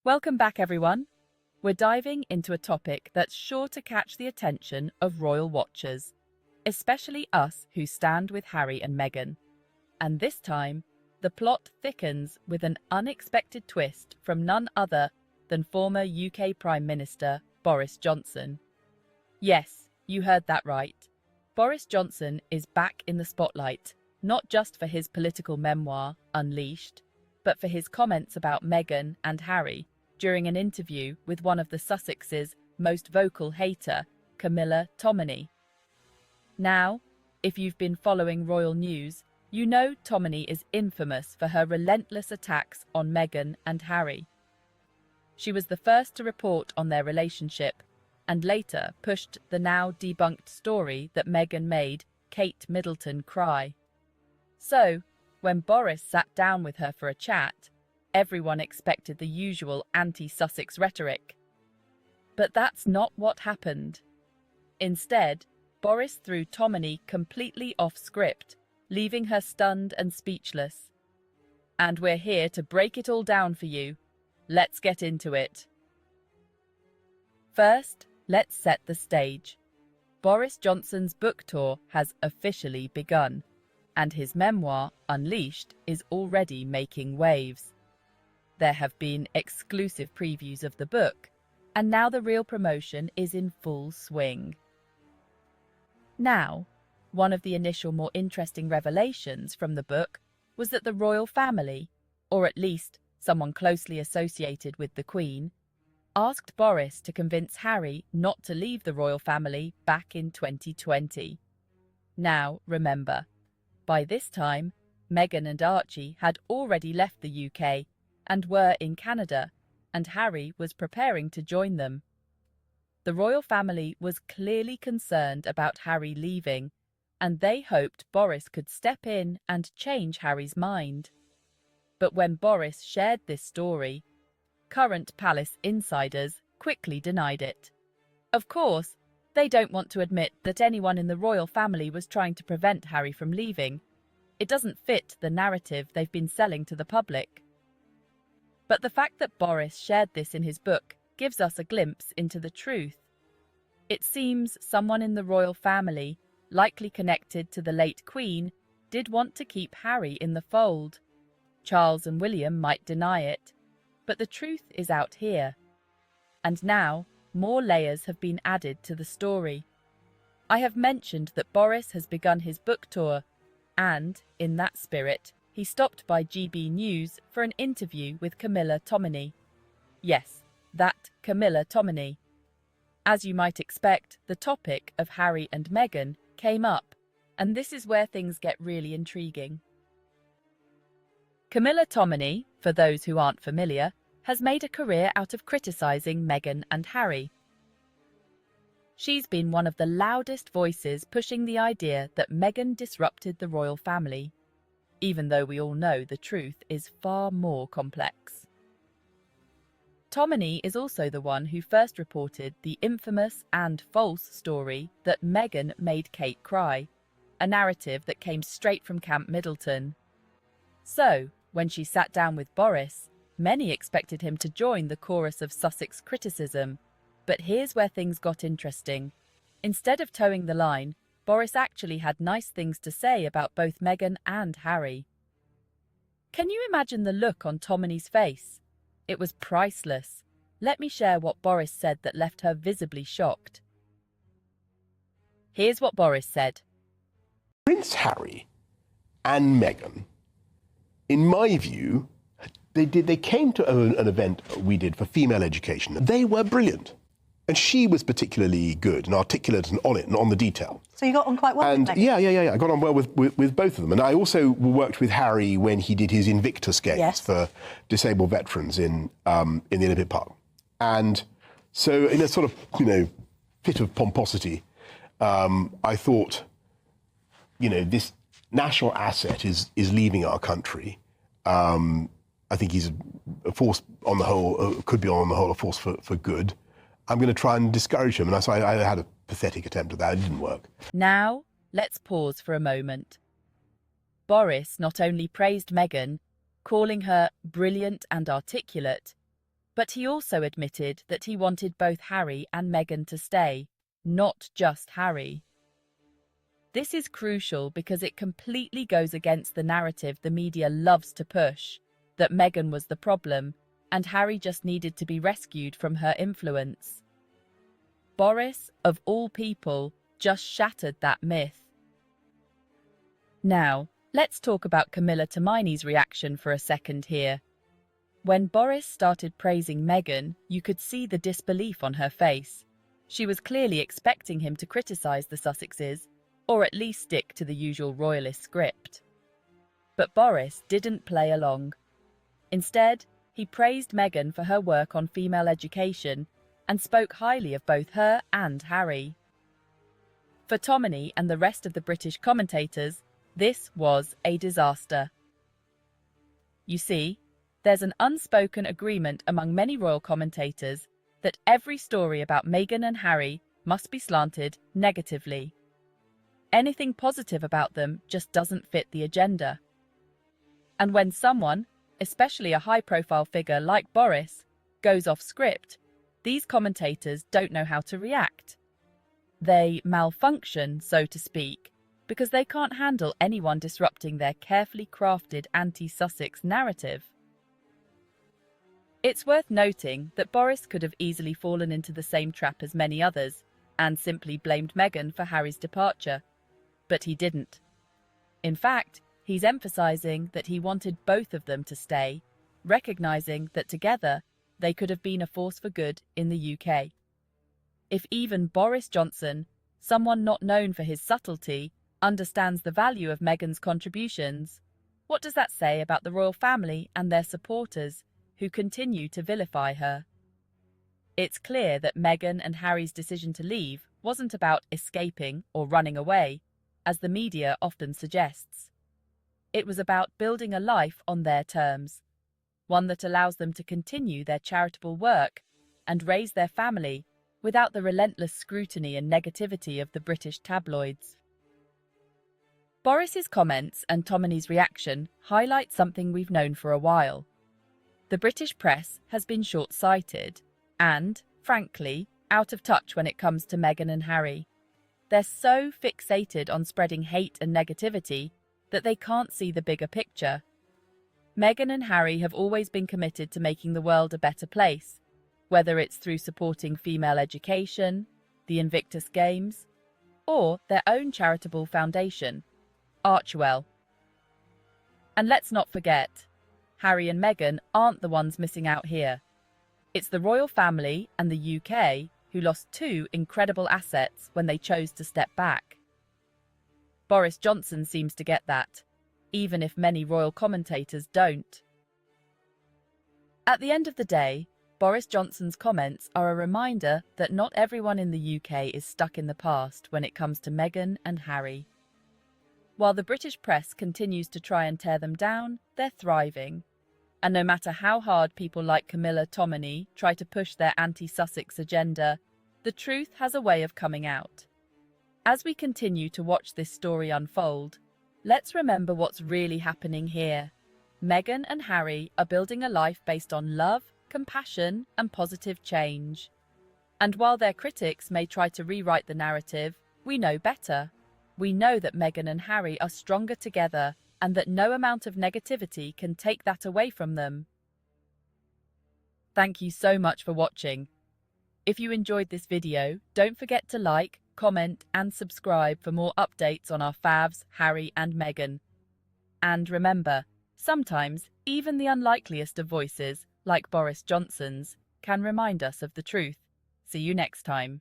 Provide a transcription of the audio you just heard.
Welcome back, everyone. We're diving into a topic that's sure to catch the attention of royal watchers, especially us who stand with Harry and Meghan. And this time, the plot thickens with an unexpected twist from none other than former UK Prime Minister Boris Johnson. Yes, you heard that right. Boris Johnson is back in the spotlight, not just for his political memoir, Unleashed, but for his comments about Meghan and Harry during an interview with one of the Sussex's most vocal hater, Camilla Tominey. Now, if you've been following royal news, you know Tominey is infamous for her relentless attacks on Meghan and Harry. She was the first to report on their relationship and later pushed the now debunked story that Meghan made Kate Middleton cry. So, when Boris sat down with her for a chat, everyone expected the usual anti-Sussex rhetoric. But that's not what happened. Instead, Boris threw Tominey completely off script, leaving her stunned and speechless. And we're here to break it all down for you. Let's get into it. First, let's set the stage. Boris Johnson's book tour has officially begun, and his memoir, Unleashed, is already making waves. There have been exclusive previews of the book, and now the real promotion is in full swing. Now, one of the initial more interesting revelations from the book was that the royal family, or at least someone closely associated with the Queen, asked Boris to convince Harry not to leave the royal family back in 2020. Now, remember, by this time, Meghan and Archie had already left the UK and were in Canada, and Harry was preparing to join them. The royal family was clearly concerned about Harry leaving, and they hoped Boris could step in and change Harry's mind. But when Boris shared this story, current palace insiders quickly denied it. Of course, they don't want to admit that anyone in the royal family was trying to prevent Harry from leaving. It doesn't fit the narrative they've been selling to the public. But the fact that Boris shared this in his book gives us a glimpse into the truth. It seems someone in the royal family, likely connected to the late Queen, did want to keep Harry in the fold. Charles and William might deny it, but the truth is out here. And now, more layers have been added to the story. I have mentioned that Boris has begun his book tour, and, in that spirit, he stopped by GB News for an interview with Camilla Tominey. Yes, that Camilla Tominey. As you might expect, the topic of Harry and Meghan came up, and this is where things get really intriguing. Camilla Tominey, for those who aren't familiar, has made a career out of criticising Meghan and Harry. She's been one of the loudest voices pushing the idea that Meghan disrupted the royal family, even though we all know the truth is far more complex. Tominey is also the one who first reported the infamous and false story that Meghan made Kate cry, a narrative that came straight from Camp Middleton. So, when she sat down with Boris, many expected him to join the chorus of Sussex criticism. But here's where things got interesting. Instead of towing the line, Boris actually had nice things to say about both Meghan and Harry. Can you imagine the look on Tominey's face? It was priceless. Let me share what Boris said that left her visibly shocked. Here's what Boris said. Prince Harry and Meghan, in my view, they came to an event we did for female education. They were brilliant. And she was particularly good and articulate and on it and on the detail. So you got on quite well with Meghan? Yeah. I got on well with both of them. And I also worked with Harry when he did his Invictus Games for disabled veterans in the Olympic Park. And so in a sort of, fit of pomposity, I thought, this national asset is leaving our country. I think he's a force on the whole, could be on the whole a force for good. I'm going to try and discourage him. And so I had a pathetic attempt at that. It didn't work. Now, let's pause for a moment. Boris not only praised Meghan, calling her brilliant and articulate, But he also admitted that he wanted both Harry and Meghan to stay, not just Harry. This is crucial because it completely goes against the narrative the media loves to push, that Meghan was the problem and Harry just needed to be rescued from her influence. Boris, of all people, just shattered that myth. Now, let's talk about Camilla Tominey's reaction for a second here. When Boris started praising Meghan, you could see the disbelief on her face. She was clearly expecting him to criticise the Sussexes, or at least stick to the usual royalist script. But Boris didn't play along. Instead, he praised Meghan for her work on female education and spoke highly of both her and Harry. For Tominey and the rest of the British commentators, this was a disaster. You see, there's an unspoken agreement among many royal commentators that every story about Meghan and Harry must be slanted negatively. Anything positive about them just doesn't fit the agenda. And when someone, especially a high-profile figure like Boris, goes off script, these commentators don't know how to react. They malfunction, so to speak, because they can't handle anyone disrupting their carefully crafted anti-Sussex narrative. It's worth noting that Boris could have easily fallen into the same trap as many others and simply blamed Meghan for Harry's departure, but he didn't. In fact, he's emphasising that he wanted both of them to stay, recognising that together they could have been a force for good in the UK. If even Boris Johnson, someone not known for his subtlety, understands the value of Meghan's contributions, what does that say about the royal family and their supporters who continue to vilify her? It's clear that Meghan and Harry's decision to leave wasn't about escaping or running away, as the media often suggests. It was about building a life on their terms, one that allows them to continue their charitable work and raise their family without the relentless scrutiny and negativity of the British tabloids. Boris's comments and Tominey's reaction highlight something we've known for a while. The British press has been short-sighted and, frankly, out of touch when it comes to Meghan and Harry. They're so fixated on spreading hate and negativity that they can't see the bigger picture. Meghan and Harry have always been committed to making the world a better place, whether it's through supporting female education, the Invictus Games, or their own charitable foundation, Archewell. And let's not forget, Harry and Meghan aren't the ones missing out here. It's the royal family and the UK who lost two incredible assets when they chose to step back. Boris Johnson seems to get that, even if many royal commentators don't. At the end of the day, Boris Johnson's comments are a reminder that not everyone in the UK is stuck in the past when it comes to Meghan and Harry. While the British press continues to try and tear them down, they're thriving. And no matter how hard people like Camilla Tominey try to push their anti-Sussex agenda, the truth has a way of coming out. As we continue to watch this story unfold, let's remember what's really happening here. Meghan and Harry are building a life based on love, compassion, and positive change. And while their critics may try to rewrite the narrative, we know better. We know that Meghan and Harry are stronger together and that no amount of negativity can take that away from them. Thank you so much for watching. If you enjoyed this video, don't forget to like, comment and subscribe for more updates on our favs, Harry and Meghan. And remember, sometimes even the unlikeliest of voices, like Boris Johnson's, can remind us of the truth. See you next time.